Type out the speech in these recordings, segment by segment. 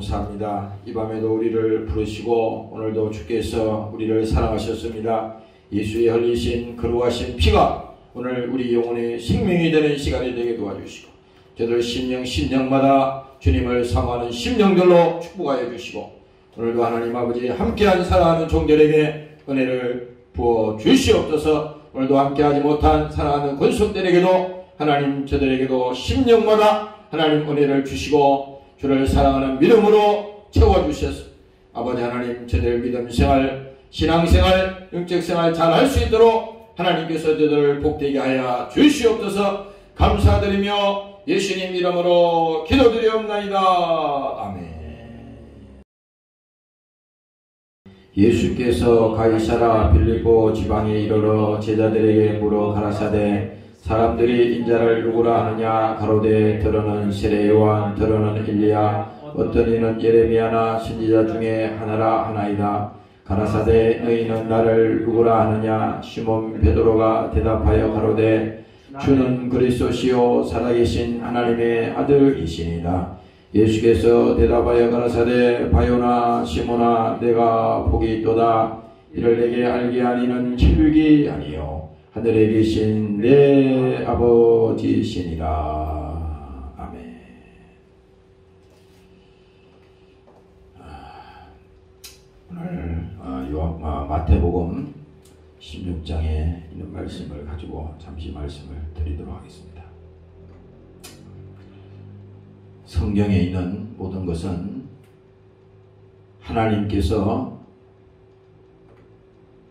감사합니다. 이 밤에도 우리를 부르시고 오늘도 주께서 우리를 사랑하셨습니다. 예수의 흘리신 거룩하신 피가 오늘 우리 영혼의 생명이 되는 시간이 되게 도와주시고 저들 심령마다 주님을 사모하는 심령들로 축복하여 주시고 오늘도 하나님 아버지 함께한 사랑하는 종들에게 은혜를 부어 주시옵소서. 오늘도 함께하지 못한 사랑하는 권속들에게도 하나님 저들에게도 심령마다 하나님 은혜를 주시고 주를 사랑하는 믿음으로 채워주셔서 아버지 하나님 저들 믿음생활 신앙생활 영적생활 잘 할 수 있도록 하나님께서 저들을 복되게 하여 주시옵소서. 감사드리며 예수님 이름으로 기도드리옵나이다. 아멘. 예수께서 가이사라 빌립보 지방에 이르러 제자들에게 물어 가라사대 사람들이 인자를 누구라 하느냐 가로되 들어는 세례 요한 들어는 엘리야 어떤 이는 예레미야나 선지자 중에 하나라 하나이다. 가라사대 너희는 나를 누구라 하느냐 시몬 베드로가 대답하여 가로되 주는 그리스도시요 살아계신 하나님의 아들이시니이다. 예수께서 대답하여 가라사대 바요나 시몬아 내가 복이 있도다. 이를 내게 알게 하니는 혈육이 아니요 하늘에 계신 내 아버지시니라. 아멘. 오늘 마태복음 16장에 있는 말씀을 가지고 잠시 말씀을 드리도록 하겠습니다. 성경에 있는 모든 것은 하나님께서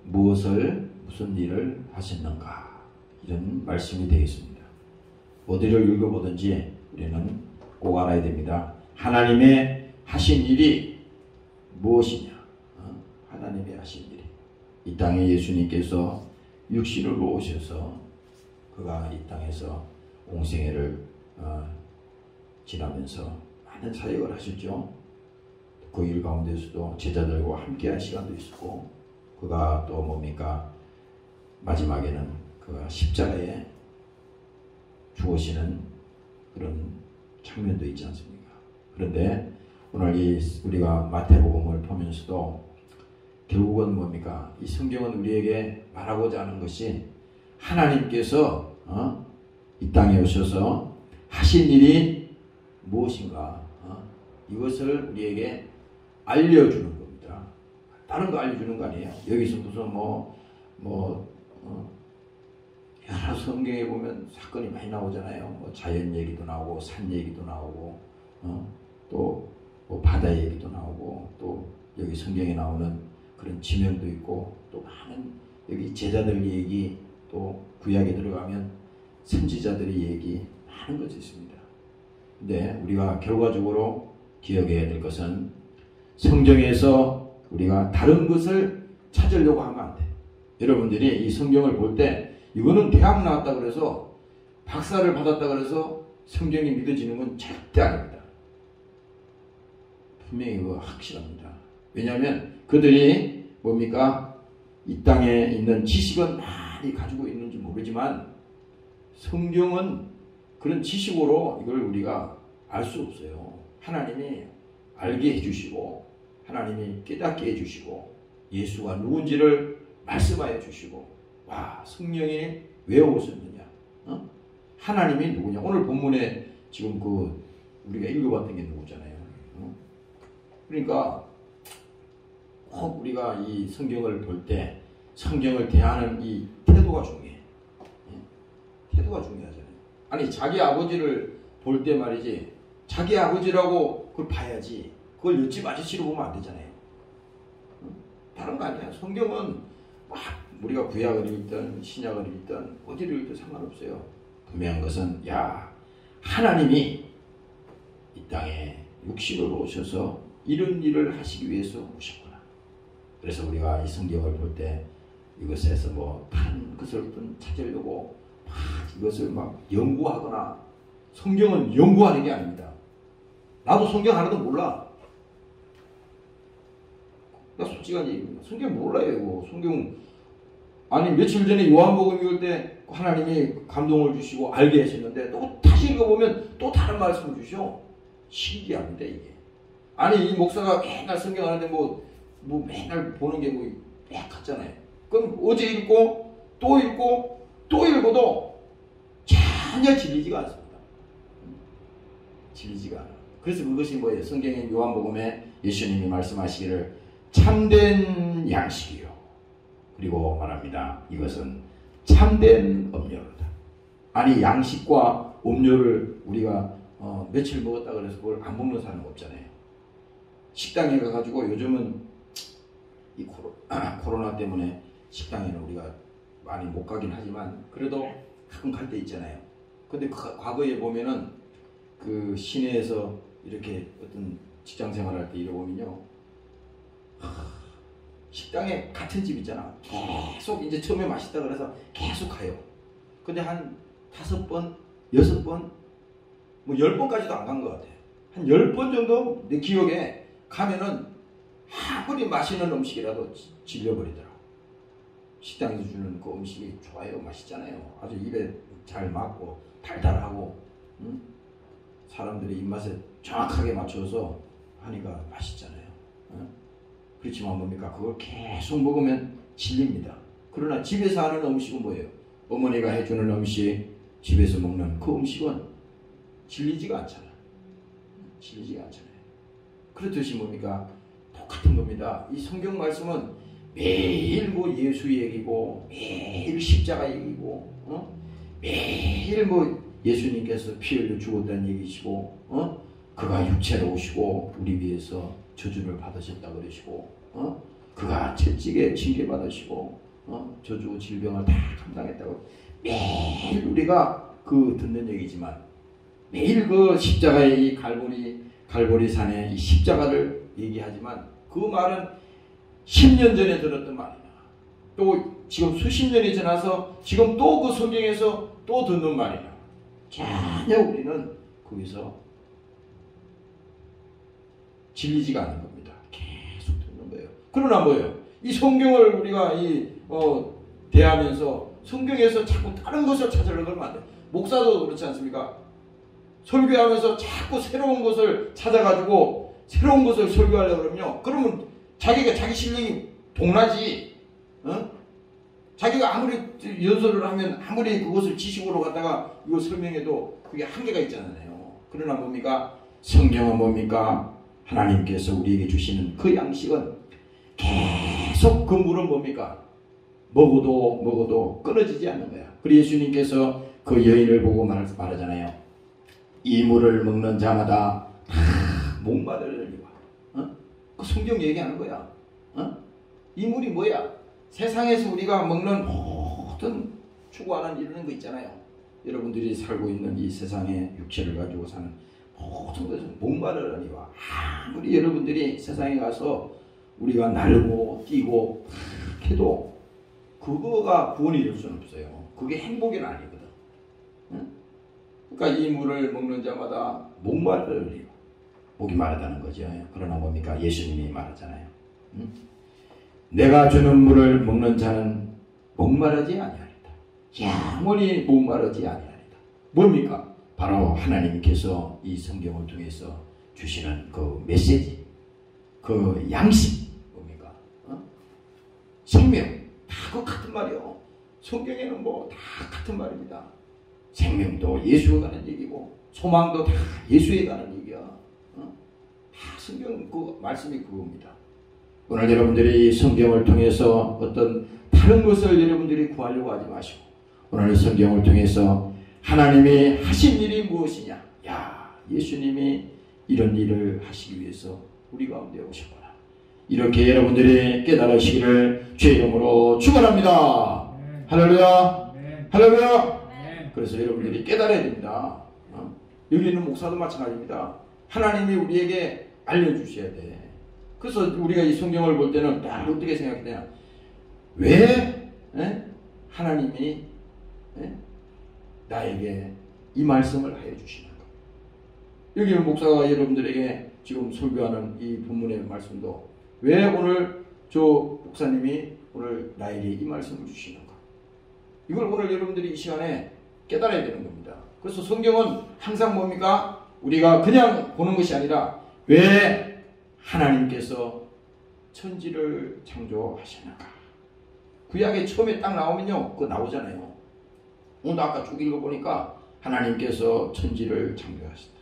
무슨 일을 하셨는가 이런 말씀이 되겠습니다. 어디를 읽어보든지 우리는 꼭 알아야 됩니다. 하나님의 하신 일이 무엇이냐. 하나님의 하신 일이 이 땅에 예수님께서 육신으로 오셔서 그가 이 땅에서 공생애를 지나면서 많은 사역을 하셨죠. 그 일 가운데서도 제자들과 함께한 시간도 있었고 그가 또 뭡니까 마지막에는 그가 십자가에 죽으시는 그런 장면도 있지 않습니까? 그런데 오늘 우리가 마태복음을 보면서도 결국은 뭡니까? 이 성경은 우리에게 말하고자 하는 것이 하나님께서 이 땅에 오셔서 하신 일이 무엇인가 이것을 우리에게 알려주는 겁니다. 다른 거 알려주는 거 아니에요. 여기서 무슨 여러 성경에 보면 사건이 많이 나오잖아요. 자연 얘기도 나오고 산 얘기도 나오고 또 바다 얘기도 나오고 또 여기 성경에 나오는 그런 지명도 있고 또 많은 여기 제자들 얘기 또 구약에 들어가면 선지자들의 얘기 많은 것이 있습니다. 근데 우리가 결과적으로 기억해야 될 것은 성경에서 우리가 다른 것을 찾으려고 하면 안 돼. 여러분들이 이 성경을 볼 때 이거는 대학 나왔다 그래서 박사를 받았다 그래서 성경이 믿어지는 건 절대 아닙니다. 분명히 이거 확실합니다. 왜냐하면 그들이 뭡니까? 이 땅에 있는 지식은 많이 가지고 있는지 모르지만 성경은 그런 지식으로 이걸 우리가 알 수 없어요. 하나님이 알게 해주시고 하나님이 깨닫게 해주시고 예수가 누군지를 말씀하여 주시고 와 성령이 왜 오셨느냐 하나님이 누구냐 오늘 본문에 지금 우리가 읽어봤던 게 누구잖아요. 그러니까 꼭 우리가 이 성경을 볼 때 성경을 대하는 이 태도가 중요해. 태도가 중요하잖아요. 아니 자기 아버지를 볼 때 말이지 자기 아버지라고 그걸 봐야지 그걸 옆집 아저씨로 보면 안 되잖아요. 다른 거 아니야. 성경은 막 우리가 구약을 읽든 신약을 읽든 어디를 읽든 상관없어요. 분명한 것은 하나님이 이 땅에 육신으로 오셔서 이런 일을 하시기 위해서 오셨구나. 그래서 우리가 이 성경을 볼 때 이것에서 다른 것을 찾으려고 막 이것을 막 연구하거나 성경은 연구하는 게 아닙니다. 나도 성경 하나도 몰라. 나 솔직한 얘기입니다. 성경 몰라요. 이거. 성경 아니 며칠 전에 요한복음 읽을 때 하나님이 감동을 주시고 알게 하셨는데 또 다시 읽어보면 또 다른 말씀을 주셔. 신기합니다 이게. 아니 이 목사가 맨날 성경 하는데 뭐 맨날 보는 게 뭐 같잖아요. 그럼 어제 읽고 또 읽고 또 읽어도 전혀 질리지가 않습니다. 질리지가 않아. 그래서 그것이 뭐예요? 성경의 요한복음에 예수님이 말씀하시기를 참된 양식이요. 그리고 말합니다. 이것은 참된 음료로다. 아니 양식과 음료를 우리가 며칠 먹었다 그래서 그걸 안 먹는 사람 없잖아요. 식당에 가가지고 요즘은 이 코로나 때문에 식당에는 우리가 많이 못 가긴 하지만 그래도 가끔 갈 때 있잖아요. 근데 과거에 보면은 그 시내에서 이렇게 어떤 직장 생활할 때 이러보면요. 식당에 같은 집 있잖아. 계속 이제 처음에 맛있다 그래서 계속 가요. 근데 한 5번, 6번, 뭐 10번까지도 안 간 것 같아요. 한 10번 정도 내 기억에 가면은 아무리 맛있는 음식이라도 질려버리더라고. 식당에서 주는 그 음식이 좋아요. 맛있잖아요. 아주 입에 잘 맞고 달달하고 사람들의 입맛에 정확하게 맞춰서 하니까 맛있잖아요. 그렇지만 뭡니까? 그걸 계속 먹으면 질립니다. 그러나 집에서 하는 음식은 뭐예요? 어머니가 해주는 음식, 집에서 먹는 그 음식은 질리지가 않잖아요. 질리지가 않잖아요. 그렇듯이 뭡니까? 똑같은 겁니다. 이 성경 말씀은 매일 뭐 예수 얘기고 매일 십자가 얘기고 매일 뭐 예수님께서 피 흘려 죽었다는 얘기시고 그가 육체로 오시고 우리 위해서 저주를 받으셨다 그러시고 그가 채찍에 징계 받으시고 저주 질병을 다 감당했다고 매일 우리가 그 듣는 얘기지만 매일 그 십자가의 이 갈보리 산의 이 십자가를 얘기하지만 그 말은 10년 전에 들었던 말이나 또 지금 수십 년이 지나서 지금 또 그 성경에서 또 듣는 말이나 전혀 우리는 거기서 질리지가 않는 겁니다. 계속 듣는 거예요. 그러나 뭐예요? 이 성경을 우리가 대하면서 성경에서 자꾸 다른 것을 찾으려고 하면 안 돼요. 목사도 그렇지 않습니까? 설교하면서 자꾸 새로운 것을 찾아가지고 새로운 것을 설교하려고 그러면요. 그러면 자기 실력이 동나지. 자기가 아무리 연설을 하면 아무리 그것을 지식으로 갖다가 이거 설명해도 그게 한계가 있잖아요. 그러나 뭡니까? 성경은 뭡니까? 하나님께서 우리에게 주시는 그 양식은 계속 그 물은 뭡니까? 먹어도 끊어지지 않는 거야. 그리고 예수님께서 그 여인을 보고 말하잖아요. 이 물을 먹는 자마다 다 목마르리라. 그 성경 얘기하는 거야. 이 물이 뭐야? 세상에서 우리가 먹는 모든 추구하는 이런 거 있잖아요. 여러분들이 살고 있는 이 세상의 육체를 가지고 사는 모든 것은 목마르니와 아무리 여러분들이 세상에 가서 우리가 날고 뛰고 해도 그거가 구원이 될 수는 없어요. 그게 행복은 아니거든. 그러니까 이 물을 먹는 자마다 목마르리라. 목이 마르다는 거죠. 그러나 뭡니까? 예수님이 말하잖아요. 내가 주는 물을 먹는 자는 목마르지 아니하리다. 영원히 목마르지 아니하리다. 뭡니까? 바로 하나님께서 이 성경을 통해서 주시는 그 메시지, 그 양식 뭡니까? 생명 다 그 같은 말이요. 성경에는 뭐 다 같은 말입니다. 생명도 예수에 관한 얘기고 소망도 다 예수에 관한 얘기야. 다 성경 그 말씀이 그겁니다. 오늘 여러분들이 성경을 통해서 어떤 다른 것을 여러분들이 구하려고 하지 마시고 오늘 성경을 통해서 하나님이 하신 일이 무엇이냐? 야, 예수님이 이런 일을 하시기 위해서 우리 가운데 오셨구나. 이렇게 여러분들이 깨달으시기를 주의 이름으로 축원합니다. 할렐루야. 할렐루야. 그래서 여러분들이 깨달아야 됩니다. 여기 있는 목사도 마찬가지입니다. 하나님이 우리에게 알려주셔야 돼. 그래서 우리가 이 성경을 볼 때는 딱 어떻게 생각되냐? 왜 하나님이 나에게 이 말씀을 하여 주시는가? 여기 목사가 여러분들에게 지금 설교하는 이 본문의 말씀도 왜 오늘 저 목사님이 오늘 나에게 이 말씀을 주시는가? 이걸 오늘 여러분들이 이 시간에 깨달아야 되는 겁니다. 그래서 성경은 항상 뭡니까? 우리가 그냥 보는 것이 아니라 왜 하나님께서 천지를 창조하셨는가? 구약에 처음에 딱 나오면요, 그거 나오잖아요. 오늘 아까 쭉 읽어보니까 하나님께서 천지를 창조하셨다.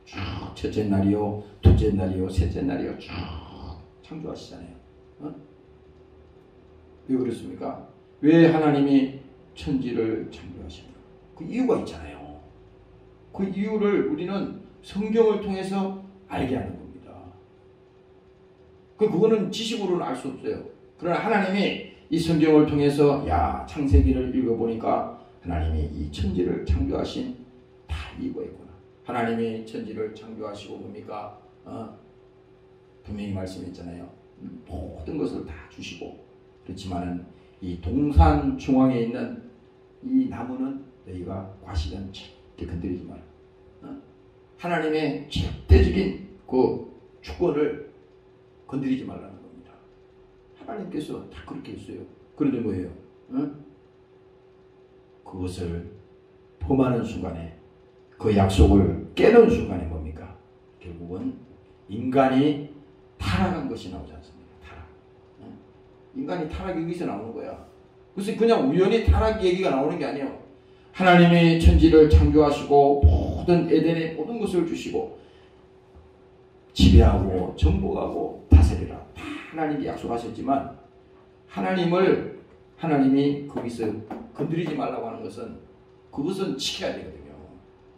쭉 첫째 날이요, 둘째 날이요, 셋째 날이요, 쭉 창조하시잖아요. 어? 왜 그렇습니까? 왜 하나님이 천지를 창조하십니까? 그 이유가 있잖아요. 그 이유를 우리는 성경을 통해서 알게 하는 겁니다. 그거는 지식으로는 알 수 없어요. 그러나 하나님이 이 성경을 통해서 창세기를 읽어보니까 하나님이 이 천지를 창조하신 다 이유가 있구나. 하나님이 천지를 창조하시고 뭡니까? 분명히 말씀했잖아요. 모든 것을 다 주시고, 그렇지만은 이 동산 중앙에 있는 이 나무는 너희가 과실은 절대 건드리지 마라. 하나님의 절대적인 그 주권을 건드리지 말라는 겁니다. 하나님께서 다 그렇게 했어요. 그런데 뭐예요? 그것을 범하는 순간에, 그 약속을 깨는 순간에 뭡니까? 결국은 인간이 타락한 것이 나오지 않습니까? 타락. 인간이 타락이 여기서 나오는 거야. 그래서 그냥 우연히 타락 얘기가 나오는 게 아니에요. 하나님이 천지를 창조하시고 모든 에덴의 모든 것을 주시고 지배하고 정복하고 다스리라, 다 하나님이 약속하셨지만 하나님이 거기서 건드리지 말라고 하는 것은, 그것은 지켜야 되거든요.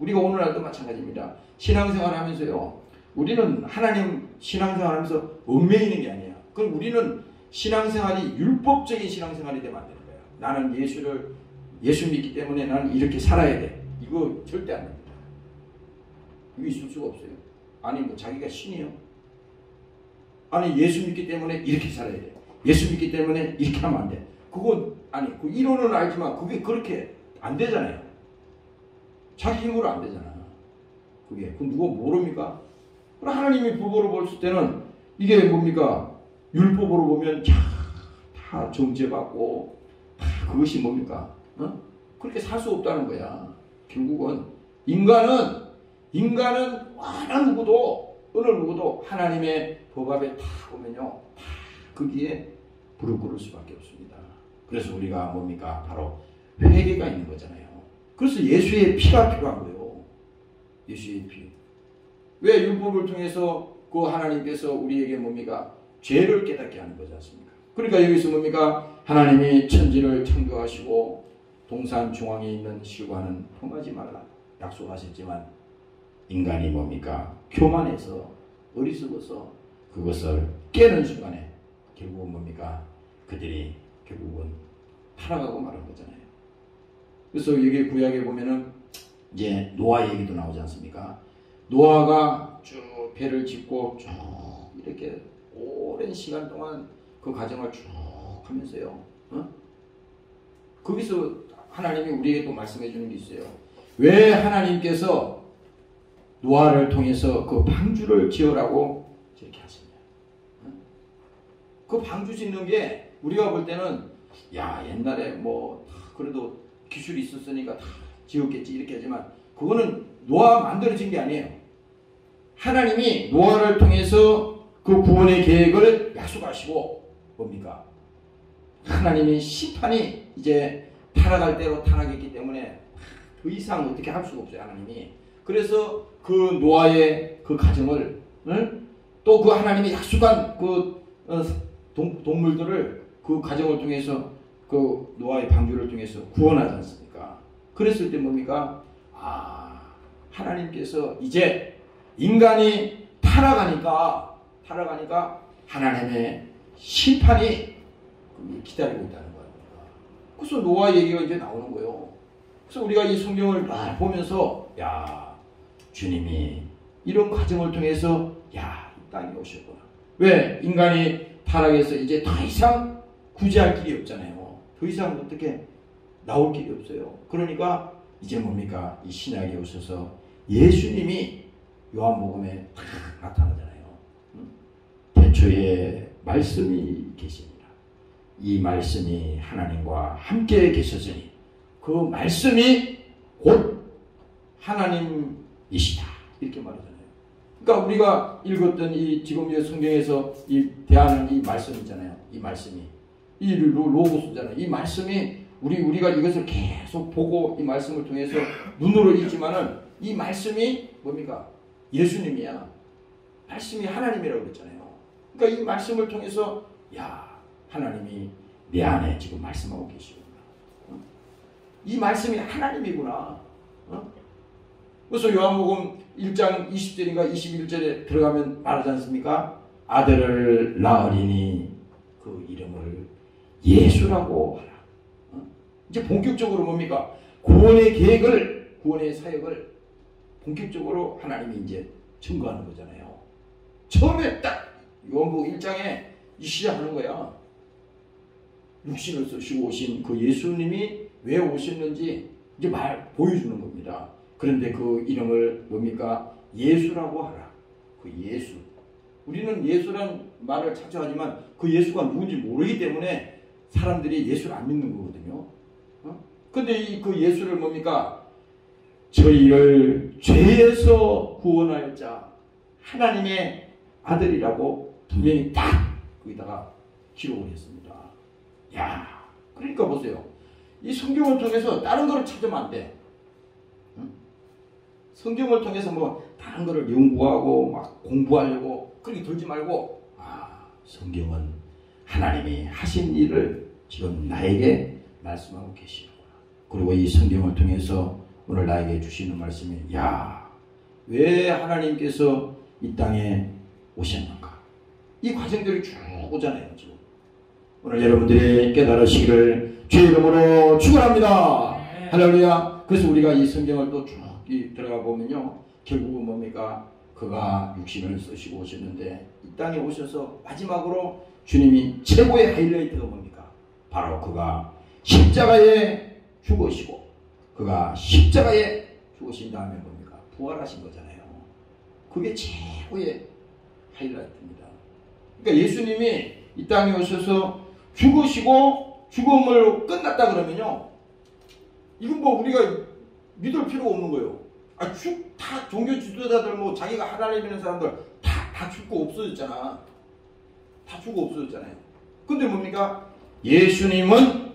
우리가 오늘날도 마찬가지입니다. 신앙생활 하면서요, 우리는 하나님 신앙생활 하면서 얽매이는 게 아니에요. 그럼 우리는 신앙생활이 율법적인 신앙생활이 되면 안 되는 거예요. 나는 예수 믿기 때문에 나는 이렇게 살아야 돼. 이거 절대 안 됩니다. 이거 있을 수가 없어요. 아니 뭐 자기가 신이요? 아니 예수 믿기 때문에 이렇게 살아야 돼. 예수 믿기 때문에 이렇게 하면 안 돼. 그건 아니, 그 이론은 알지만 그게 그렇게 안 되잖아요. 자기 힘으로 안 되잖아. 그게 누가 모릅니까? 그럼 하나님이 법으로 볼 때는 이게 뭡니까? 율법으로 보면 다 정죄받고 다 그것이 뭡니까? 그렇게 살 수 없다는 거야. 결국은 인간은 어느 누구도 하나님의 법 앞에 다 보면요, 다 거기에 무릎 꿇을 수밖에 없습니다. 그래서 우리가 뭡니까? 바로 회개가 있는 거잖아요. 그래서 예수의 피가 필요한 거예요. 예수의 피. 왜? 율법을 통해서 그 하나님께서 우리에게 뭡니까? 죄를 깨닫게 하는 거지 않습니까? 그러니까 여기서 뭡니까? 하나님이 천지를 창조하시고 동산 중앙에 있는 실과는 범하지 말라 약속하셨지만, 인간이 뭡니까? 교만해서 어리석어서 그것을 깨는 순간에 결국은 뭡니까? 그들이 결국은 타락하고 말한 거잖아요. 그래서 여기 구약에 보면은 이제 노아 얘기도 나오지 않습니까? 노아가 쭉 배를 짓고 쭉 이렇게 오랜 시간 동안 그 과정을 쭉 하면서요. 거기서 하나님이 우리에게 또 말씀해 주는 게 있어요. 왜 하나님께서 노아를 통해서 그 방주를 지으라고 저렇게 하십니다. 그 방주 짓는 게 우리가 볼 때는 옛날에 뭐 그래도 기술이 있었으니까 다 지었겠지 이렇게 하지만, 그거는 노아가 만들어진 게 아니에요. 하나님이 노아를 통해서 그 구원의 계획을 약속하시고 뭡니까? 하나님이 심판이 이제 타락할 대로 타락했기 때문에 더 이상 어떻게 할 수가 없어요, 하나님이. 그래서 그 노아의 그 가정을 또 그 하나님이 약속한 그 동물들을 그 가정을 통해서 그 노아의 방주를 통해서 구원하지 않습니까? 그랬을 때 뭡니까? 하나님께서 이제 인간이 타락하니까 하나님의 심판이 기다리고 있다는 거예요. 그래서 노아 얘기가 이제 나오는 거예요. 그래서 우리가 이 성경을 보면서 주님이 이런 과정을 통해서 이 땅에 오셨구나. 왜? 인간이 타락해서 이제 더 이상 구제할 길이 없잖아요. 더 이상 어떻게 나올 길이 없어요. 그러니까 이제 뭡니까? 이 신약에 오셔서 예수님이 요한복음에 딱 나타나잖아요. 태초에 말씀이 계십니다. 이 말씀이 하나님과 함께 계셨으니 그 말씀이 곧 하나님이시다. 이렇게 말하잖아요. 그러니까 우리가 읽었던 이 지금 이 성경에서 이 대하는 이 말씀 있잖아요. 이 말씀이 이 로고스잖아요. 이 말씀이 우리가 이것을 계속 보고 이 말씀을 통해서 눈으로 읽지만은 이 말씀이 뭡니까? 예수님이야. 말씀이 하나님이라고 그랬잖아요. 그러니까 이 말씀을 통해서 야, 하나님이 내 안에 지금 말씀하고 계시구나. 이 말씀이 하나님이구나. 그래서 요한복음 1장 20절인가 21절에 들어가면 말하지 않습니까? 아들을 낳으리니 그 이름을 예수라고 하라. 이제 본격적으로 뭡니까? 구원의 계획을, 구원의 사역을 본격적으로 하나님이 이제 증거하는 거잖아요. 처음에 딱 요한복음 1장에 시작하는 거야. 육신을 쓰시고 오신 그 예수님이 왜 오셨는지 이제 보여주는 겁니다. 그런데 그 이름을 뭡니까? 예수라고 하라. 그 예수. 우리는 예수란 말을 자처하지만 그 예수가 누군지 모르기 때문에 사람들이 예수를 안 믿는 거거든요. 근데 그 예수를 뭡니까? 저희를 죄에서 구원할 자, 하나님의 아들이라고 분명히 딱 거기다가 기록을 했습니다. 야, 그러니까 보세요. 이 성경을 통해서 다른 거를 찾으면 안 돼. 성경을 통해서 뭐 다른 거를 연구하고 막 공부하려고 그렇게 들지 말고, 성경은 하나님이 하신 일을 지금 나에게 말씀하고 계시는구나. 그리고 이 성경을 통해서 오늘 나에게 주시는 말씀이, 야, 왜 하나님께서 이 땅에 오셨는가? 이 과정들이 쭉 오잖아요, 지금. 오늘 여러분들이 깨달으시기를 주의 이름으로 축원합니다. 할렐루야. 그래서 우리가 이 성경을 또 쭉 들어가 보면요, 결국은 뭡니까? 그가 육신을 쓰시고 오셨는데 이 땅에 오셔서 마지막으로 주님이 최고의 하이라이트가 뭡니까? 바로 그가 십자가에 죽으시고, 그가 십자가에 죽으신 다음에 뭡니까? 부활하신 거잖아요. 그게 최고의 하이라이트입니다. 그러니까 예수님이 이 땅에 오셔서 죽으시고 죽음으로 끝났다 그러면요, 이건 뭐 우리가 믿을 필요가 없는 거예요. 다 종교 지도자들, 뭐 자기가 하나님이라는 사람들 다 죽고 없어졌잖아. 다 죽고 없어졌잖아요. 근데 뭡니까? 예수님은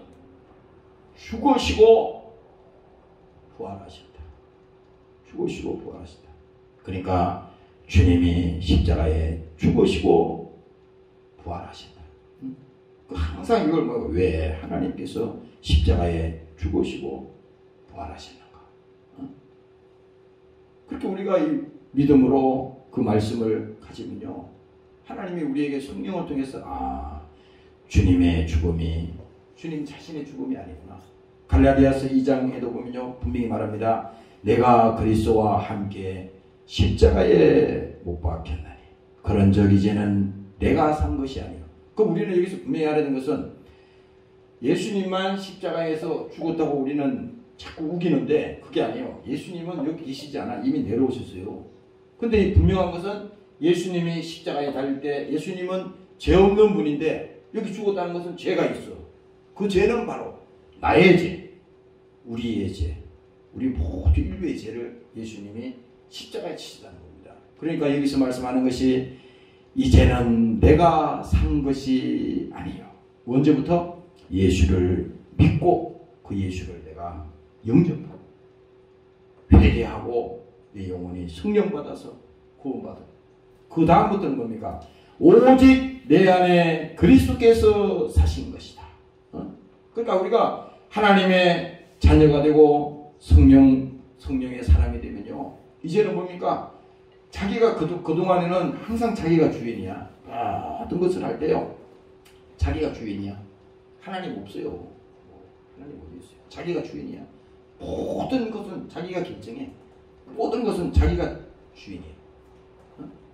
죽으시고 부활하셨다. 죽으시고 부활하셨다. 그러니까 주님이 십자가에 죽으시고 부활하셨다. 항상 이걸 왜 하나님께서 십자가에 죽으시고 부활하셨는가? 그렇게 우리가 이 믿음으로 그 말씀을 가지면요, 하나님이 우리에게 성령을 통해서 주님의 죽음이 주님 자신의 죽음이 아니구나. 갈라디아서 2장에도 보면요, 분명히 말합니다. 내가 그리스도와 함께 십자가에 못 박혔나니 그런 적 이제는 내가 산 것이 아니요. 그럼 우리는 여기서 분명히 알아야 되는 것은, 예수님만 십자가에서 죽었다고 우리는 자꾸 우기는데 그게 아니에요. 예수님은 여기 계시지 않아. 이미 내려오셨어요. 근데 분명한 것은 예수님이 십자가에 달릴 때 예수님은 죄 없는 분인데 여기 죽었다는 것은 죄가 있어. 그 죄는 바로 나의 죄, 우리의 죄, 우리 모두 인류의 죄를 예수님이 십자가에 치셨다는 겁니다. 그러니까 여기서 말씀하는 것이, 이제는 내가 산 것이 아니요. 언제부터? 예수를 믿고 그 예수를 내가 영접하고 회개하고 내 영혼이 성령 받아서 구원받아. 그 다음부터는 뭡니까? 오직 내 안에 그리스도께서 사신 것이다. 그러니까 우리가 하나님의 자녀가 되고 성령의 사람이 되면요, 이제는 뭡니까? 자기가 그동안에는 항상 자기가 주인이야. 모든 것을 할 때요, 자기가 주인이야. 하나님 없어요. 하나님 어디 있어요? 자기가 주인이야. 모든 것은 자기가 결정해. 모든 것은 자기가 주인이에요.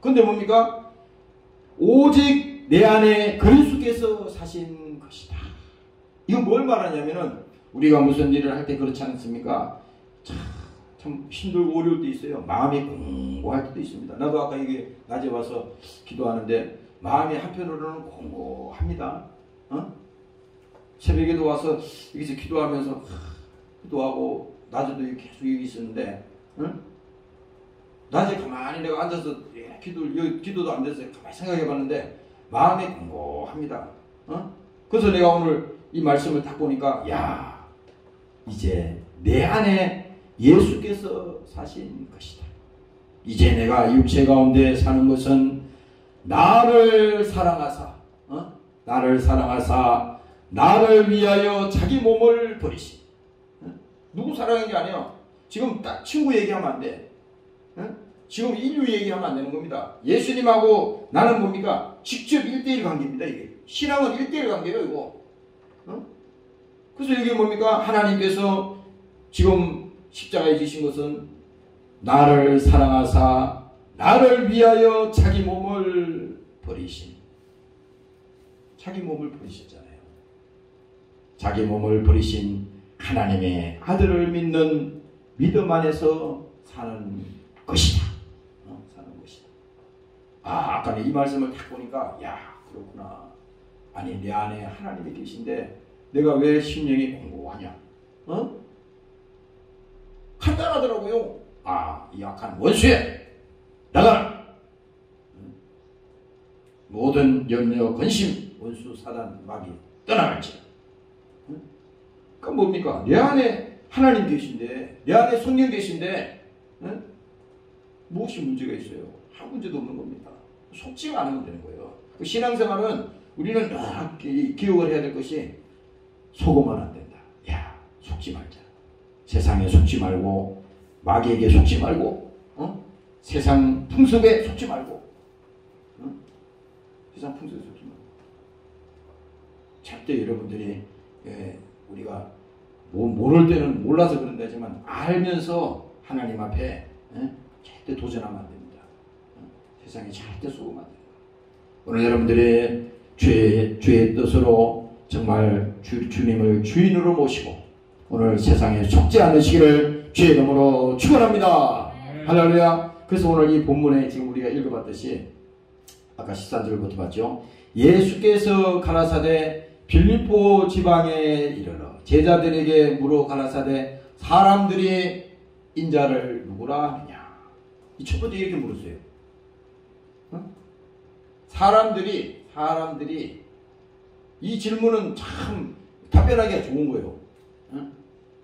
근데 뭡니까? 오직 내 안에 그리스도께서 사신 것이다. 이건 뭘 말하냐면은, 우리가 무슨 일을 할 때 그렇지 않습니까? 참 힘들고 어려울 때 있어요. 마음이 공고할 때도 있습니다. 나도 아까 이게 낮에 와서 기도하는데 마음이 한편으로는 공고합니다. 새벽에도 와서 여기서 기도하면서 기도하고 낮에도 계속 여기 있었는데, 낮에 가만히 내가 앉아서 기도도 안 돼서 가만히 생각해 봤는데 마음이 공고합니다. 그래서 내가 오늘 이 말씀을 딱 보니까 야, 이제 내 안에 예수께서 사신 것이다. 이제 내가 육체 가운데 사는 것은 나를 사랑하사 나를 위하여 자기 몸을 버리신, 누구 사랑한 게 아니야. 지금 딱 친구 얘기하면 안 돼. 지금 인류 얘기하면 안 되는 겁니다. 예수님하고 나는 뭡니까? 직접 1대1 관계입니다. 이게 신앙은 1대1 관계예요, 이거. 그래서 이게 뭡니까? 하나님께서 지금 십자가에 지신 것은 나를 사랑하사 나를 위하여 자기 몸을 버리신, 자기 몸을 버리셨잖아요. 자기 몸을 버리신 하나님의 아들을 믿는 믿음 안에서 사는 것이다. 사는 것이다. 아까 이 말씀을 딱 보니까 야, 그렇구나. 아니, 내 안에 하나님이 계신데 내가 왜 심령이 공고하냐? 간단하더라고요. 이 악한 원수에 나가라. 모든 염려, 근심, 원수, 사단, 마귀 떠나갈지라. 그러니까 뭡니까? 내 안에 하나님 계신데, 내 안에 성령 계신데 무엇이 문제가 있어요? 아무 문제도 없는 겁니다. 속지가 않으면 되는 거예요. 신앙생활은 우리는 기억을 해야 될 것이 속으면 안 된다. 야, 속지 말자. 세상에 속지 말고, 마귀에게 속지 말고, 세상 풍습에 속지 말고, 세상 풍습에 속지 말고. 절대 여러분들이 우리가 모를 때는 몰라서 그런다지만 알면서 하나님 앞에 절대 도전하면 안 됩니다. 세상에 절대 속으면 안 됩니다. 오늘 여러분들의 죄의 뜻으로 정말 주님을 주인으로 모시고 오늘 세상에 속지 않으시기를 주의 이름으로 축원합니다. 할렐루야. 그래서 오늘 이 본문에 지금 우리가 읽어봤듯이 아까 13절부터 봤죠. 예수께서 가라사대 빌립보 지방에 이르러 제자들에게 물어 가라사대 사람들이 인자를 누구라 하느냐. 이 첫 번째 이렇게 물었어요. 사람들이 이 질문은 참 답변하기가 좋은 거예요.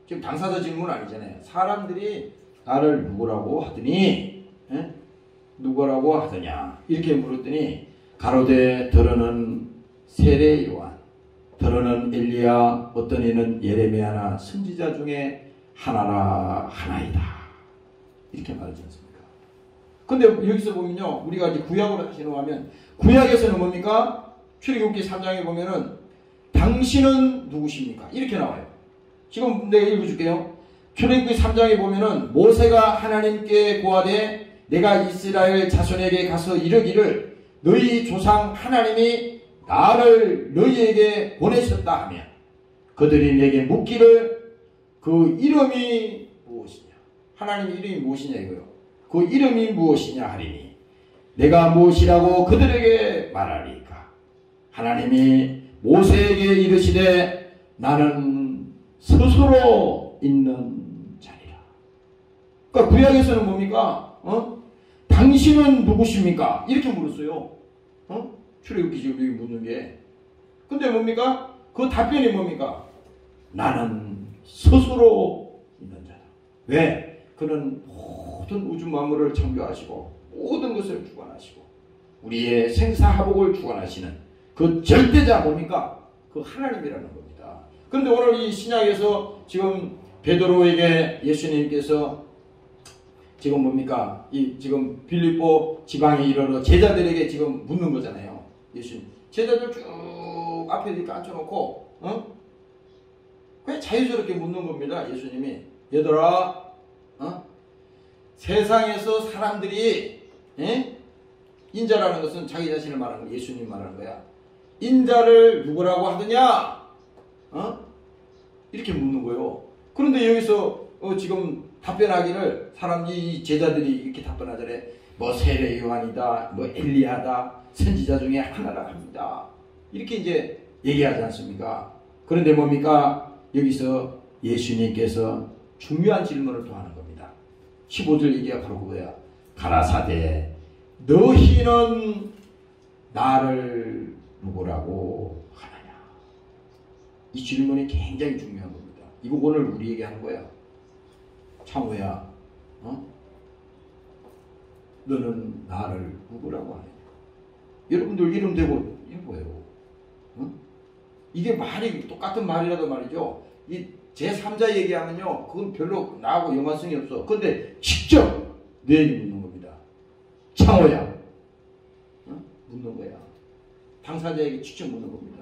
지금 당사자 질문 아니잖아요. 사람들이 나를 누구라고 하더니 누구라고 하더냐 이렇게 물었더니 가로되 더러는 세례 요한, 더러는 엘리야, 어떤 이는 예레미야나 선지자 중에 하나이다 이렇게 말하지 않습니까? 근데 여기서 보면요, 우리가 이제 구약으로 다시 넘어가면 구약에서는 뭡니까? 출애굽기 3장에 보면은 당신은 누구십니까? 이렇게 나와요. 지금 내가 읽어줄게요. 출애굽기 3장에 보면은 모세가 하나님께 고하되 내가 이스라엘 자손에게 가서 이르기를 너희 조상 하나님이 나를 너희에게 보내셨다 하면 그들이 내게 묻기를 그 이름이 무엇이냐, 하나님의 이름이 무엇이냐 이거요. 그 이름이 무엇이냐 하리니 내가 무엇이라고 그들에게 말하리까. 하나님이 모세에게 이르시되 나는 스스로 있는 자리라. 그러니까 구약에서는 뭡니까? 당신은 누구십니까? 이렇게 물었어요. 출애굽기 지금 여기 묻는 게. 근데 뭡니까? 그 답변이 뭡니까? 나는 스스로 있는 자다. 왜? 그는 모든 우주 만물을 창조하시고 모든 것을 주관하시고 우리의 생사하복을 주관하시는 그 절대자 뭡니까? 그 하나님이라는 겁니다. 그런데 오늘 이 신약에서 지금 베드로에게 예수님께서 지금 뭡니까? 이 지금 빌립보 지방에 이르러 제자들에게 지금 묻는 거잖아요. 예수님. 제자들 쭉 앞에 이렇게 앉혀놓고, 그냥 자유스럽게 묻는 겁니다. 예수님이. 얘들아, 세상에서 사람들이, 인자라는 것은 자기 자신을 말하는 거야. 예수님 말하는 거야. 인자를 누구라고 하느냐? 이렇게 묻는 거예요. 그런데 여기서 지금 답변하기를 이 제자들이 이렇게 답변하잖아요. 뭐 세례 요한이다, 뭐 엘리야다, 선지자 중에 하나라 합니다. 이렇게 이제 얘기하지 않습니까? 그런데 뭡니까? 여기서 예수님께서 중요한 질문을 또 하는 겁니다. 15절 얘기가 바로 그거야. 가라사대 너희는 나를 누구라고 하느냐. 이 질문이 굉장히 중요한 겁니다. 이거 오늘 우리에게 하는 거야. 창호야, 너는 나를 누구라고 하느냐. 여러분들 이름 대고 해보여요. 이게 말이 똑같은 말이라도 말이죠. 이 제3자 얘기하면요, 그건 별로 나하고 연관성이 없어. 그런데 직접 너에게 묻는 겁니다. 창호야, 묻는 거야. 당사자에게 직접 묻는 겁니다.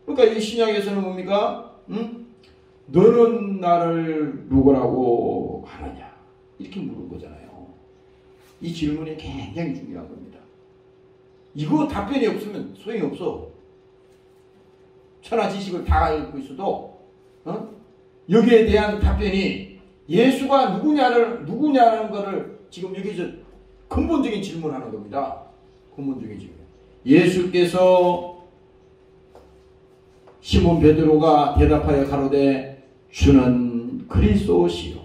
그러니까 이 신약에서는 뭡니까? 너는 나를 누구라고 하느냐, 이렇게 물은 거잖아요. 이 질문이 굉장히 중요한 겁니다. 이거 답변이 없으면 소용이 없어. 천하 지식을 다 알고 있어도 여기에 대한 답변이 예수가 누구냐는 것을 지금 여기서 근본적인 질문하는 겁니다. 근본적인 질문. 예수께서 시몬 베드로가 대답하여 가로되 주는 그리스도시요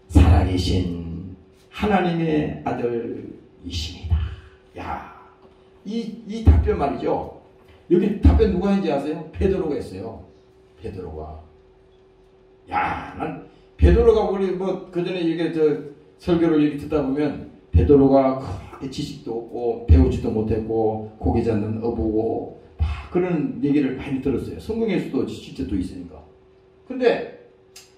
살아계신 하나님의 아들이십니다. 야, 이 답변 말이죠. 여기 답변 누가 했는지 아세요? 베드로가 했어요. 베드로가. 야, 난 베드로가 원래 그 전에 이게 설교를 이렇게 듣다 보면 베드로가 그렇게 지식도 없고 배우지도 못했고 고기 잡는 어부고 그런 얘기를 많이 들었어요. 성경에서도 실제 또 있으니까. 근데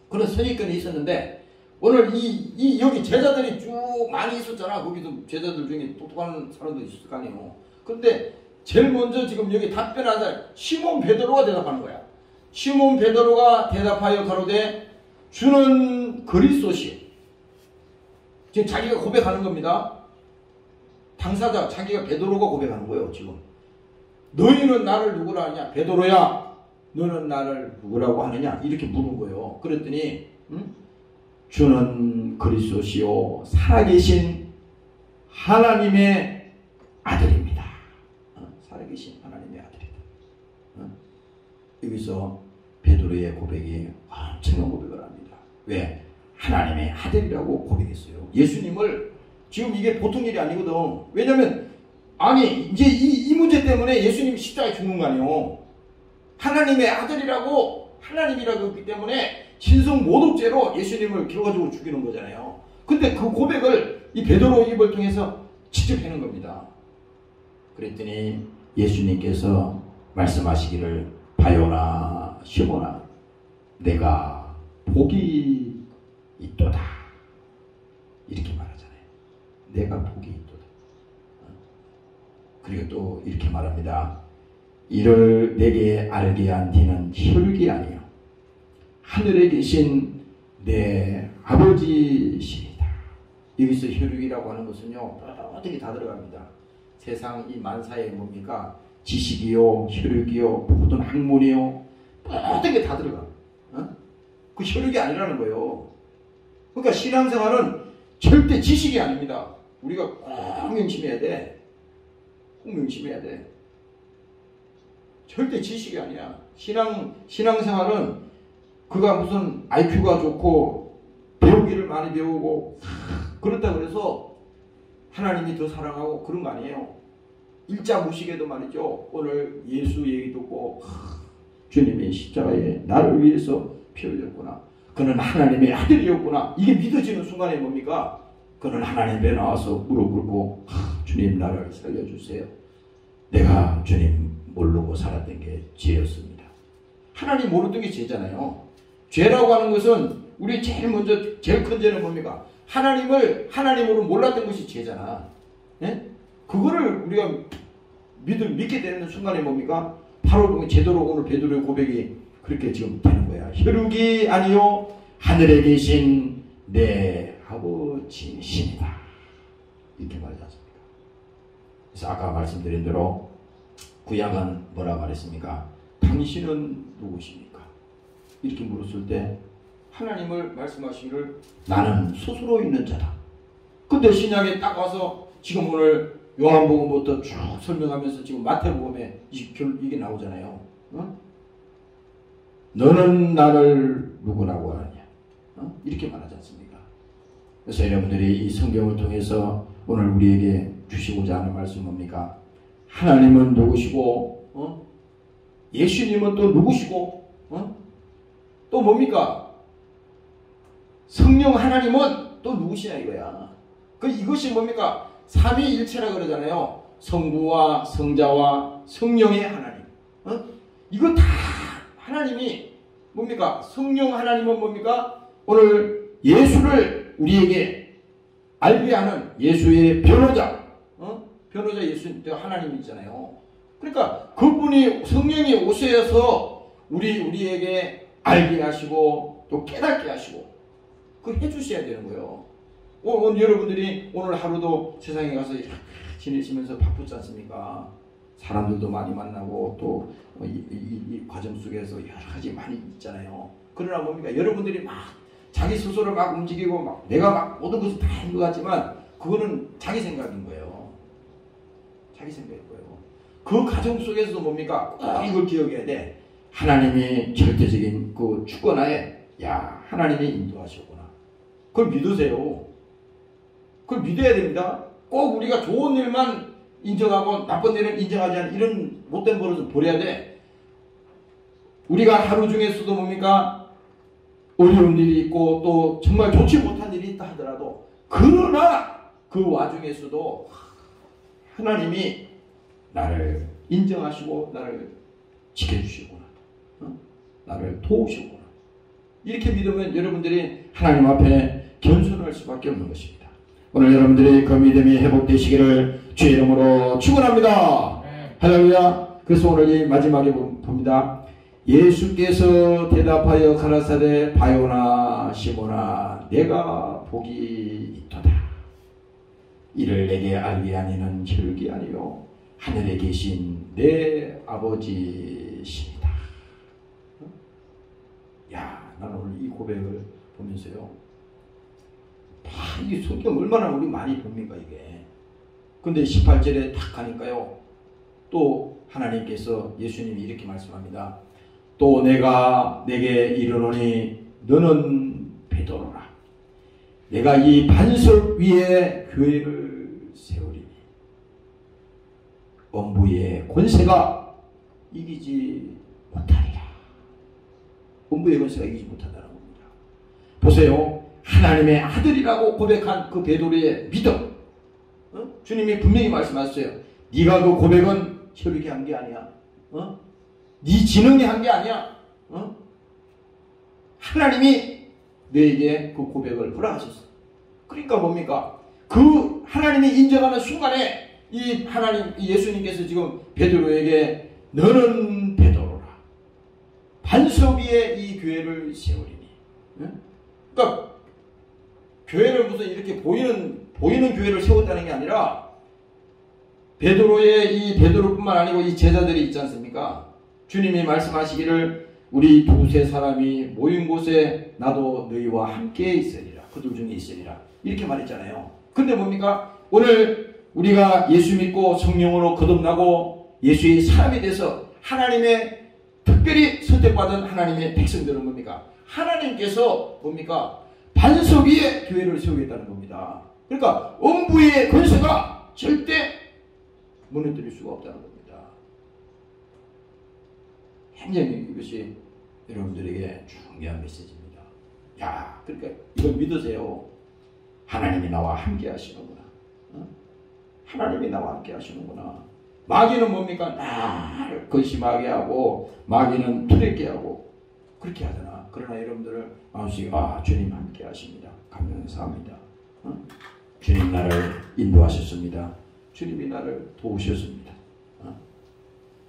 그런 선입견이 있었는데 오늘 여기 제자들이 쭉 많이 있었잖아. 거기도 제자들 중에 똑똑한 사람도 있을 거 아니에요. 근데 제일 먼저 지금 여기 답변한 사람 시몬 베드로가 대답하는 거야. 시몬 베드로가 대답하여 가로되 주는 그리스도시요. 지금 자기가 고백하는 겁니다. 당사자 자기가 베드로가 고백하는 거예요. 지금 너희는 나를 누구라 하냐? 베드로야, 너는 나를 누구라고 하느냐? 이렇게 물은 거예요. 그랬더니 주는 그리스도시요 살아계신 하나님의 아들입니다. 살아계신 하나님의 아들이다. 여기서 베드로의 고백이 엄청난 고백을 합니다. 왜? 하나님의 아들이라고 고백했어요. 예수님을 지금 이게 보통 일이 아니거든. 왜냐면 아니 이제 이 문제 때문에 예수님이 십자가에 죽는 거 아니에요. 하나님의 아들이라고 하나님이라고 했기 때문에 신성 모독죄로 예수님을 길어가지고 죽이는 거잖아요. 근데 그 고백을 이 베드로 입을 통해서 직접 하는 겁니다. 그랬더니 예수님께서 말씀하시기를 바요나 시몬아 내가 복이 있도다 이렇게 말하잖아요. 내가 복이 있도다. 그리고 또 이렇게 말합니다. 이를 내게 알게 한 뒤는 혈육이 아니요 하늘에 계신 내 아버지시니다. 여기서 혈육이라고 하는 것은요 어떻게 다 들어갑니다. 세상 이 만사에 뭡니까? 지식이요 혈육이요 모든 학문이요 모든 게 다 들어가. 그 혈육이 아니라는 거예요. 그러니까 신앙생활은 절대 지식이 아닙니다. 우리가 꼭 명심해야 돼. 꼭 명심해야 돼. 절대 지식이 아니야. 신앙생활은 그가 무슨 IQ가 좋고 배우기를 많이 배우고 그렇다 그래서 하나님이 더 사랑하고 그런 거 아니에요. 일자 무식에도 말이죠. 오늘 예수 얘기 듣고 주님이 십자가에 나를 위해서 피 흘렸구나. 그는 하나님의 아들이었구나. 이게 믿어지는 순간에 뭡니까? 그는 하나님 앞에 나와서 무릎 꿇고 주님 나를 살려주세요. 내가 주님 모르고 살았던 게 죄였습니다. 하나님 모르던 게 죄잖아요. 죄라고 하는 것은 우리 제일 큰 죄는 뭡니까? 하나님을 하나님으로 몰랐던 것이 죄잖아. 예? 그거를 우리가 믿게 되는 순간에 뭡니까? 바로 제대로 오늘 베드로의 고백이 그렇게 지금 되는 거야. 혈육이 아니요 하늘에 계신 내 아버지이십니다. 이렇게 말하지 않습니까? 그래서 아까 말씀드린 대로 구약은 뭐라 말했습니까? 당신은 누구십니까? 이렇게 물었을 때 하나님을 말씀하시기를 나는 스스로 있는 자다. 근데 신약에 딱 와서 지금 오늘 요한복음부터 쭉 설명하면서 지금 마태복음에 이게 나오잖아요. 너는 나를 누구라고 하느냐? 이렇게 말하지 않습니까? 그래서 여러분들이 이 성경을 통해서 오늘 우리에게 주시고자 하는 말씀 뭡니까? 하나님은 누구시고, 예수님은 또 누구시고, 또 뭡니까? 성령 하나님은 또 누구시냐 이거야. 이것이 뭡니까? 삼위일체라 그러잖아요. 성부와 성자와 성령의 하나님. 이거 다 하나님이 뭡니까? 성령 하나님은 뭡니까? 오늘 예수를 우리에게 알게 하는 예수의 변호자. 변호자 예수 하나님이 있잖아요. 그러니까 그분이 성령이 오셔서 우리에게 알게 하시고 또 깨닫게 하시고 그 해주셔야 되는 거예요. 오늘 여러분들이 오늘 하루도 세상에 가서 지내시면서 바쁘지 않습니까? 사람들도 많이 만나고 또 이 과정 속에서 여러 가지 많이 있잖아요. 그러나 뭡니까? 여러분들이 막 자기 스스로 막 움직이고 막 내가 막 모든 것을 다 한 것 같지만 그거는 자기 생각인 거예요. 자기 생각인 거예요. 그 과정 속에서도 뭡니까? 꼭 이걸 기억해야 돼. 하나님이 절대적인 그 주권하에 하나님이 인도하셨구나. 그걸 믿으세요. 그걸 믿어야 됩니다. 꼭 우리가 좋은 일만 인정하고 나쁜 일은 인정하지 않는 이런 못된 버릇을 버려야 돼. 우리가 하루 중에서도 뭡니까? 어려운 일이 있고 또 정말 좋지 못한 일이 있다 하더라도 그러나 그 와중에서도 하나님이 나를 인정하시고 나를 지켜주시구나. 나를 도우시구나. 이렇게 믿으면 여러분들이 하나님 앞에 겸손할 수밖에 없는 것입니다. 오늘 여러분들이 그 믿음이 회복되시기를 주의 이름으로 축원합니다. 할렐루야. 그래서 오늘 이 마지막에 봅니다. 예수께서 대답하여 가라사대 바요나 시몬아 내가 복이 있도다. 이를 내게 알게 하니는 혈육이 아니요 하늘에 계신 내 아버지십니다. 나는 오늘 이 고백을 보면서요. 이 성경 얼마나 우리 많이 봅니까 이게. 근데 18절에 딱 가니까요. 또 하나님께서 예수님이 이렇게 말씀합니다. 또 내가 내게 이르노니 너는 베드로라. 내가 이 반석 위에 교회를 세우리니 엄부의 권세가 이기지 못하리라. 엄부의 권세가 이기지 못한다는 겁니다. 보세요. 하나님의 아들이라고 고백한 그 베드로의 믿음. 주님이 분명히 말씀하셨어요. 네가 그 고백은 혈육이 한 게 아니야. 네 지능이 한 게 아니야. 하나님이 너에게 그 고백을 허락하셨어. 그러니까 뭡니까? 그 하나님이 인정하는 순간에 이 하나님, 예수님께서 지금 베드로에게 너는 베드로라. 반석 위에 이 교회를 세우리니. 그러니까 교회를 무슨 이렇게 보이는 교회를 세웠다는 게 아니라 이 베드로뿐만 아니고 이 제자들이 있지 않습니까? 주님이 말씀하시기를 우리 두세 사람이 모인 곳에 나도 너희와 함께 있으리라. 그들 중에 있으리라. 이렇게 말했잖아요. 근데 뭡니까? 오늘 우리가 예수 믿고 성령으로 거듭나고 예수의 사람이 돼서 하나님의 특별히 선택받은 하나님의 백성들은 뭡니까? 하나님께서 뭡니까? 반석 위에 교회를 세우겠다는 겁니다. 그러니까 엄부의 권세가 절대 무너뜨릴 수가 없다는 겁니다. 굉장히 이것이 여러분들에게 중요한 메시지입니다. 그러니까 이걸 믿으세요. 하나님이 나와 함께 하시는구나. 하나님이 나와 함께 하시는구나. 마귀는 뭡니까? 나를 근심하게 하고 마귀는 두렵게 하고 그렇게 하잖아. 그러나 여러분들을 마음속에 주님 함께 하십니다. 감사합니다. 주님 나를 인도하셨습니다. 주님이 나를 도우셨습니다.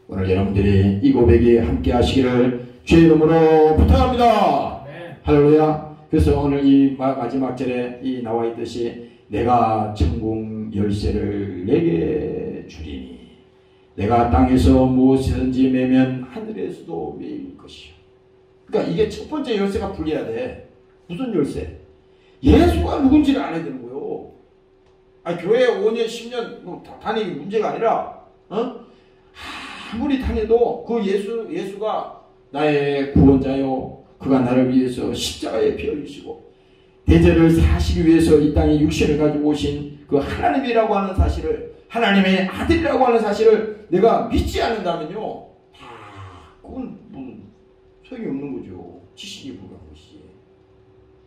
오늘 여러분들이 이 고백이 함께 하시기를 주의 이름으로 부탁합니다. 네. 할렐루야. 그래서 오늘 이 마지막 절에 나와 있듯이 내가 천국 열쇠를 내게 주리니 내가 땅에서 무엇이든지 매면 하늘에서도 매일 것이요. 그러니까 이게 첫 번째 열쇠가 풀려야 돼. 무슨 열쇠? 예수가 누군지를 알아야 되는 거예요. 교회 5년 10년 다니기 문제가 아니라 아무리 다녀도 그 예수가 나의 구원자요. 그가 나를 위해서 십자가에 피 흘리시고 대제를 사시기 위해서 이 땅에 육신을 가지고 오신 그 하나님이라고 하는 사실을, 하나님의 아들이라고 하는 사실을 내가 믿지 않는다면요, 그건 뭐 소용이 없는 거죠. 지식이 불과한 것이.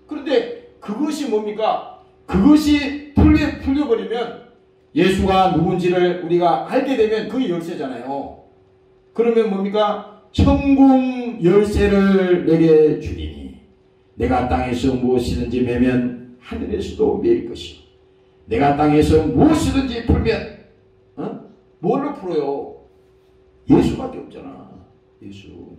그런데 그것이 뭡니까? 그것이 풀려버리면, 예수가 누군지를 우리가 알게 되면 그게 열쇠잖아요. 그러면 뭡니까? 천국 열쇠를 내게 주리니 내가 땅에서 무엇이든지 매면 하늘에서도 매일 것이요, 내가 땅에서 무엇이든지 풀면 뭘로 풀어요? 예수밖에 없잖아. 예수.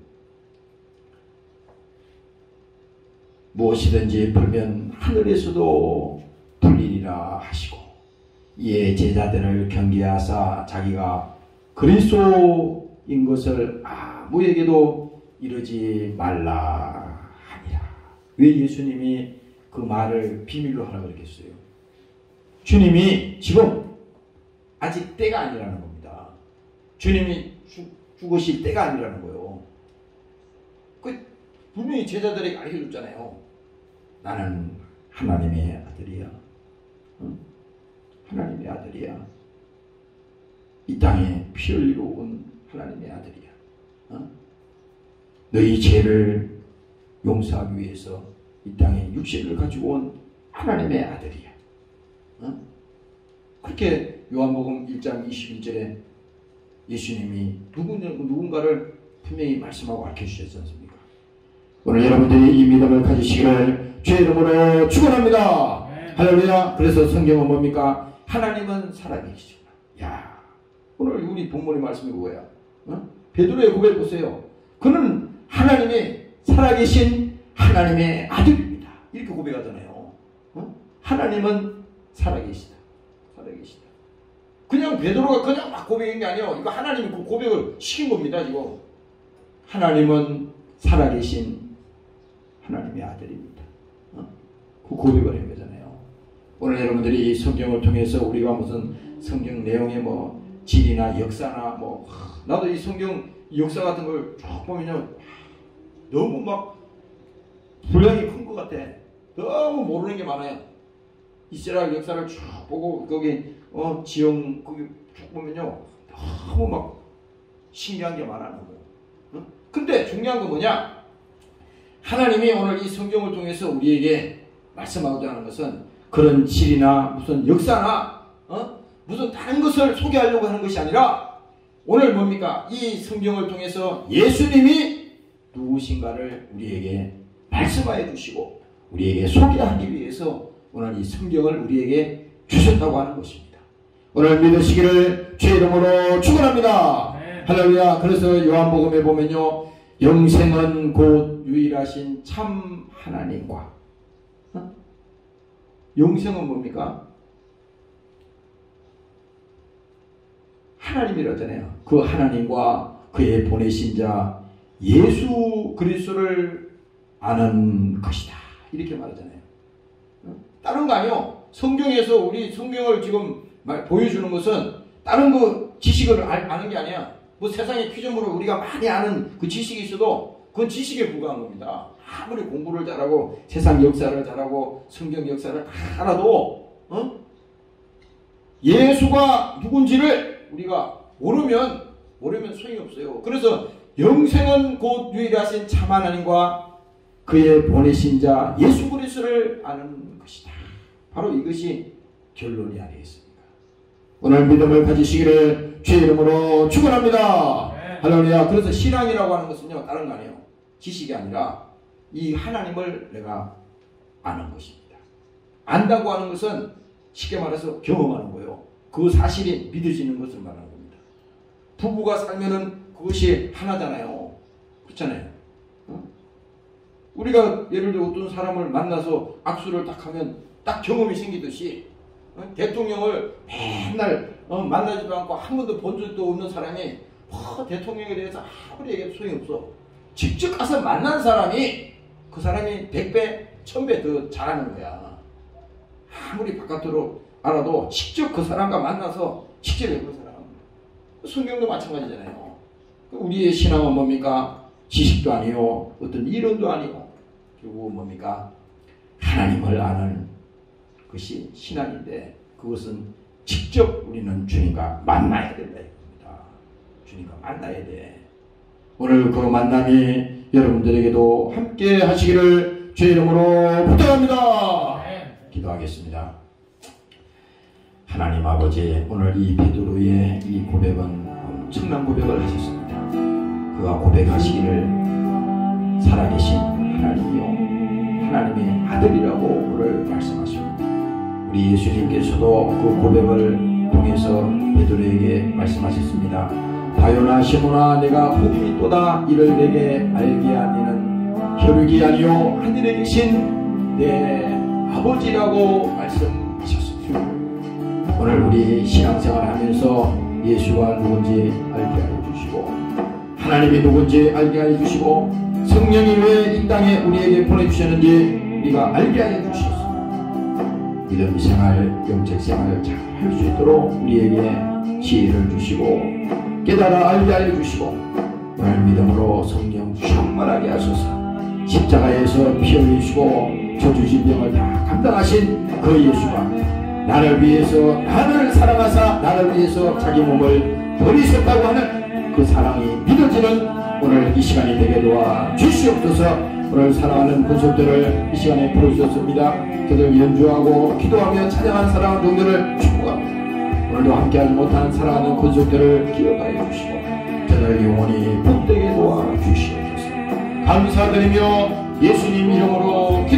무엇이든지 풀면 하늘에서도 풀리리라 하시고, 이에 제자들을 경계하사 자기가 그리스도인 것을 아무에게도 이르지 말라 하니라. 왜 예수님이 그 말을 비밀로 하라고 그랬겠어요? 주님이 지금 아직 때가 아니라는 겁니다. 주님이 죽으실 때가 아니라는 거예요. 그 분명히 제자들에게 알려줬잖아요. 나는 하나님의 아들이야. 하나님의 아들이야. 이 땅에 피 흘리러 온 하나님의 아들이야. 너희 죄를 용서하기 위해서 이 땅에 육신을 가지고 온 하나님의 아들이야. 그렇게 요한복음 1장 21절에 예수님이 누군가를 분명히 말씀하고 알려주셨지 않습니까? 오늘 여러분들이 이 믿음을 가지시기를 주의 이름으로 축원합니다. 할렐루야. 그래서 성경은 뭡니까? 하나님은 살아계시구나. 야, 오늘 우리 본문의 말씀이 뭐야? 베드로의 고백 보세요. 그는 하나님의 살아계신 하나님의 아들입니다. 이렇게 고백하잖아요. 하나님은 살아계시다. 살아계시다. 그냥 베드로가 그냥 막 고백한 게 아니에요. 이거 하나님이 그 고백을 시킨 겁니다. 지금 하나님은 살아계신 하나님의 아들입니다. 그 고백을 한 거잖아요. 오늘 여러분들이 이 성경을 통해서 우리가 무슨 성경 내용의 뭐 질이나 역사나 뭐 나도 이 성경 역사 같은 걸 쭉 보면요, 너무 막 분량이 큰 것 같아. 너무 모르는 게 많아요. 이스라엘 역사를 쭉 보고 거기 지형 거기 쭉 보면요, 너무 막 신기한 게 많아요. 근데 중요한 건 뭐냐? 하나님이 오늘 이 성경을 통해서 우리에게 말씀하고자 하는 것은 그런 질이나 무슨 역사나 무슨 다른 것을 소개하려고 하는 것이 아니라, 오늘 뭡니까? 이 성경을 통해서 예수님이 누구신가를 우리에게 말씀하여 주시고 우리에게 소개하기 위해서 오늘 이 성경을 우리에게 주셨다고 하는 것입니다. 오늘 믿으시기를 주의 이름으로 축원합니다. 할렐루야. 그래서 요한복음에 보면요, 영생은 곧 유일하신 참 하나님과, 영생은 뭡니까? 하나님이라잖아요. 그 하나님과 그의 보내신 자 예수 그리스도를 아는 것이다. 이렇게 말하잖아요. 다른 거 아니요. 성경에서 우리 성경을 지금 보여주는 것은 다른 그 지식을 아는 게 아니야. 뭐 세상의 피조물을 우리가 많이 아는 그 지식이 있어도 그건 지식에 불과한 겁니다. 아무리 공부를 잘하고 세상 역사를 잘하고 성경 역사를 다 알아도 예수가 누군지를 우리가 모르면 소용이 없어요. 그래서 영생은 곧 유일하신 참 하나님과 그의 보내신 자 예수 그리스도를 아는 것이다. 바로 이것이 결론이 아니겠습니까? 오늘 믿음을 가지시기를 주의 이름으로 축원합니다. 할렐루야. 그래서 신앙이라고 하는 것은요, 다른 거 아니에요. 지식이 아니라 이 하나님을 내가 아는 것입니다. 안다고 하는 것은 쉽게 말해서 경험하는 거예요. 그 사실이 믿어지는 것을 말하는 겁니다. 부부가 살면은 그것이 하나잖아요. 그렇잖아요. 우리가 예를 들어 어떤 사람을 만나서 악수를 딱 하면 딱 경험이 생기듯이 대통령을 맨날 만나지도 않고 한 번도 본 적도 없는 사람이 대통령에 대해서 아무리 얘기해도 소용이 없어. 직접 가서 만난 사람이 그 사람이 100배, 1000배 더 잘하는 거야. 아무리 바깥으로 알아도 직접 그 사람과 만나서 직접 해본 사람. 성경도 마찬가지잖아요. 우리의 신앙은 뭡니까? 지식도 아니요, 어떤 이론도 아니고 결국은 뭡니까? 하나님을 아는 것이 신앙인데, 그것은 직접 우리는 주님과 만나야 된다 이겁니다. 주님과 만나야 돼. 오늘 그 만남이 여러분들에게도 함께 하시기를 주의 이름으로 부탁합니다. 기도하겠습니다. 하나님 아버지, 오늘 이 베드로의 이 고백은 엄청난 고백을 하셨습니다. 그가 고백하시기를 살아계신 하나님이요, 하나님의 아들이라고 오늘 말씀하십니다. 우리 예수님께서도 그 고백을 통해서 베드로에게 말씀하셨습니다. 바요나 시몬아, 내가 복이 있도다. 이를 내게 알게 하니는 혈육이 아니요 하늘에 계신 내 아버지라고 말씀하셨습니다. 오늘 우리 신앙생활 하면서 예수가 누군지 알게 하여 주시고, 하나님이 누군지 알게 하여 주시고, 성령이 왜 이 땅에 우리에게 보내주셨는지 우리가 알게 하여 주시옵소서. 믿음 생활, 영적 생활 잘 할 수 있도록 우리에게 지혜를 주시고 깨달아 알게 하여 주시고, 오늘 믿음으로 성령 충만하게 하소서. 십자가에서 피 흘리시고 저주질병을 다 감당하신 그 예수가 나를 위해서, 나를 사랑하사 나를 위해서 자기 몸을 버리셨다고 하는 그 사랑이 믿어지는 오늘 이 시간이 되게 도와 주시옵소서. 오늘 사랑하는 분석들을 이 시간에 부르셨습니다. 그들 연주하고 기도하며 찬양한 사랑하는 종들을 축복합니다. 오늘도 함께하지 못한 사랑하는 분석들을 기억하여 주시고 저들 영원히 복되게 도와 주시옵소서. 감사드리며 예수님 이름으로 기도합니다.